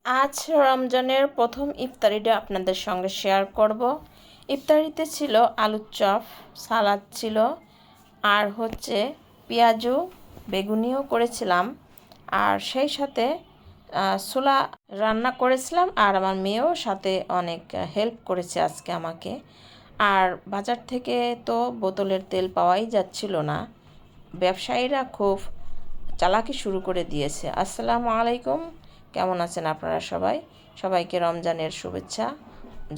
আজ রমজানের প্রথম ইফতারিটা আপনাদের সঙ্গে শেয়ার করব। ইফতারিতে ছিল আলুর চপ, সালাদ ছিল, আর হচ্ছে পেঁয়াজু বেগুনিও করেছিলাম, আর সেই সাথে ছোলা রান্না করেছিলাম। আর আমার মেয়েও সাথে অনেক হেল্প করেছে আজকে আমাকে। আর বাজার থেকে তো বোতলের তেল পাওয়াই যাচ্ছিল না, ব্যবসায়ীরা খুব চালাকি শুরু করে দিয়েছে। আসসালামু আলাইকুম, কেমন আছেন আপনারা সবাই? সবাইকে রমজানের শুভেচ্ছা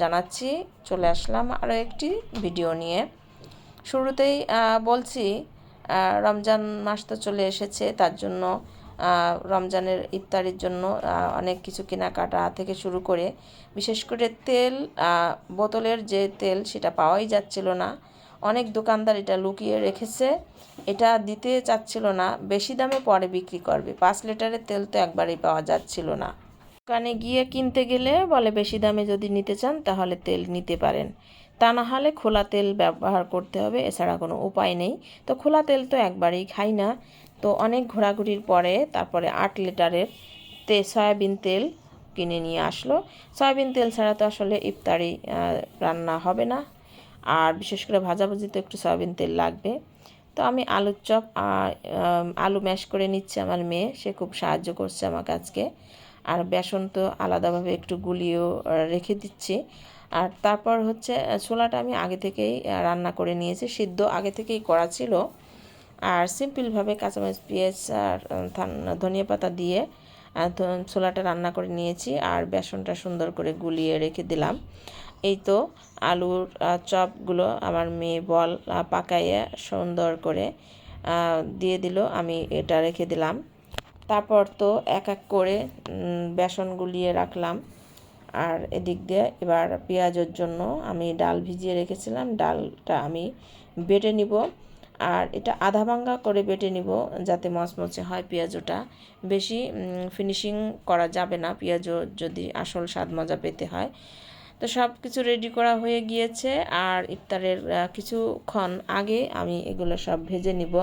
জানাচ্ছি। চলে আসলাম আরও একটি ভিডিও নিয়ে। শুরুতেই বলছি, রমজান মাস তো চলে এসেছে, তার জন্য রমজানের ইফতারির জন্য অনেক কিছু কেনাকাটা থেকে শুরু করে, বিশেষ করে তেল, বোতলের যে তেল সেটা পাওয়াই যাচ্ছিল না। অনেক দোকানদার এটা লুকিয়ে রেখেছে, এটা দিতে চাচ্ছিল না, বেশি দামে পরে বিক্রি করবে। 5 লিটারের তেল তো একবারেই পাওয়া যাচ্ছিল না। দোকানে গিয়ে কিনতে গেলে বলে বেশি দামে যদি নিতে চান তাহলে তেল নিতে পারেন, তা না হলে খোলা তেল ব্যবহার করতে হবে, এছাড়া কোনো উপায় নেই। তো খোলা তেল তো একবারেই খাই না। তো অনেক ঘোরাঘুরির পরে তারপরে 8 লিটারের সয়াবিন তেল কিনে নিয়ে আসলো। সয়াবিন তেল ছাড়া তো আসলে ইফতারি রান্না হবে না, আর বিশেষ করে ভাজাভুজি তো একটু সয়াবিন তেল লাগবে। তো আমি আলুর চপ আর আলু ম্যাশ করে নিচ্ছে আমার মেয়ে, সে খুব সাহায্য করছে আমাকে আজকে। আর বেসন তো আলাদাভাবে একটু গুলিয়েও রেখে দিচ্ছি। আর তারপর হচ্ছে ছোলাটা আমি আগে থেকেই রান্না করে নিয়েছি, সিদ্ধ আগে থেকেই করা ছিল। আর সিম্পলভাবে কাঁচামরিচ, পেঁয়াজ আর ধনিয়া পাতা দিয়ে ছোলাটা রান্না করে নিয়েছি, আর বেসনটা সুন্দর করে গুলিয়ে রেখে দিলাম। এই তো আলুর চপগুলো আমার মেয়ে বল পাকাইয়ে সুন্দর করে দিয়ে দিল, আমি এটা রেখে দিলাম। তারপর তো এক এক করে বেসন গুলিয়ে রাখলাম। আর এদিক দিয়ে এবার পেঁয়াজের জন্য আমি ডাল ভিজিয়ে রেখেছিলাম, ডালটা আমি বেটে নিব। আর এটা আধা ভাঙ্গা করে বেটে নিব যাতে মচমচে হয় পেঁয়াজটা। বেশি ফিনিশিং করা যাবে না, পেঁয়াজও যদি আসল স্বাদ মজা পেতে হয়। তো সব কিছু রেডি করা হয়ে গিয়েছে, আর ইফতারের কিছুক্ষণ আগে আমি এগুলো সব ভেজে নিব।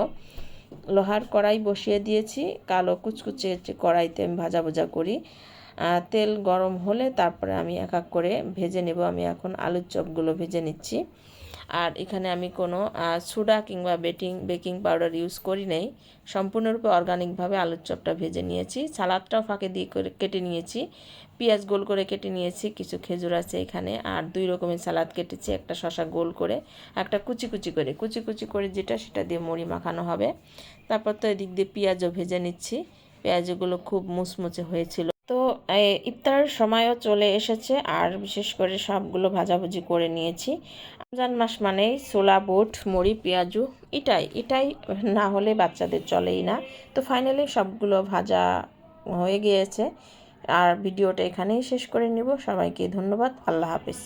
লোহার কড়াই বসিয়ে দিয়েছি, কালো কুচকুচে কড়াইতে আমি ভাজা করি। তেল গরম হলে তারপরে আমি এক এক করে ভেজে নেব। আমি এখন আলুর চপগুলো ভেজে নিচ্ছি। আর এখানে আমি কোনো সোডা কিংবা বেকিং পাউডার ইউজ করি নাই, সম্পূর্ণরূপে অর্গানিকভাবে আলুর চপটা ভেজে নিয়েছি। সালাদটাও ফাঁকে দিয়ে করে কেটে নিয়েছি, পেঁয়াজ গোল করে কেটে নিয়েছি, কিছু খেজুর আছে এখানে, আর 2 রকমের সালাদ কেটেছি, একটা শসা গোল করে, একটা কুচি কুচি করে যেটা সেটা দিয়ে মুড়ি মাখানো হবে। তারপর তো এদিক দিয়ে পেঁয়াজও ভেজে নিচ্ছি, পেঁয়াজগুলো খুব মুচমুচে হয়েছিল। তো ইফতারের সময়ও চলে এসেছে, আর বিশেষ করে সবগুলো ভাজাভুজি করে নিয়েছি। রমজান মাস মানেই ছোলা, বুট, মুড়ি, পেঁয়াজু, এটাই না হলে বাচ্চাদের চলেই না। তো ফাইনালি সবগুলো ভাজা হয়ে গিয়েছে, আর ভিডিওটা এখানেই শেষ করে নিব। সবাইকে ধন্যবাদ, আল্লাহ হাফেজ।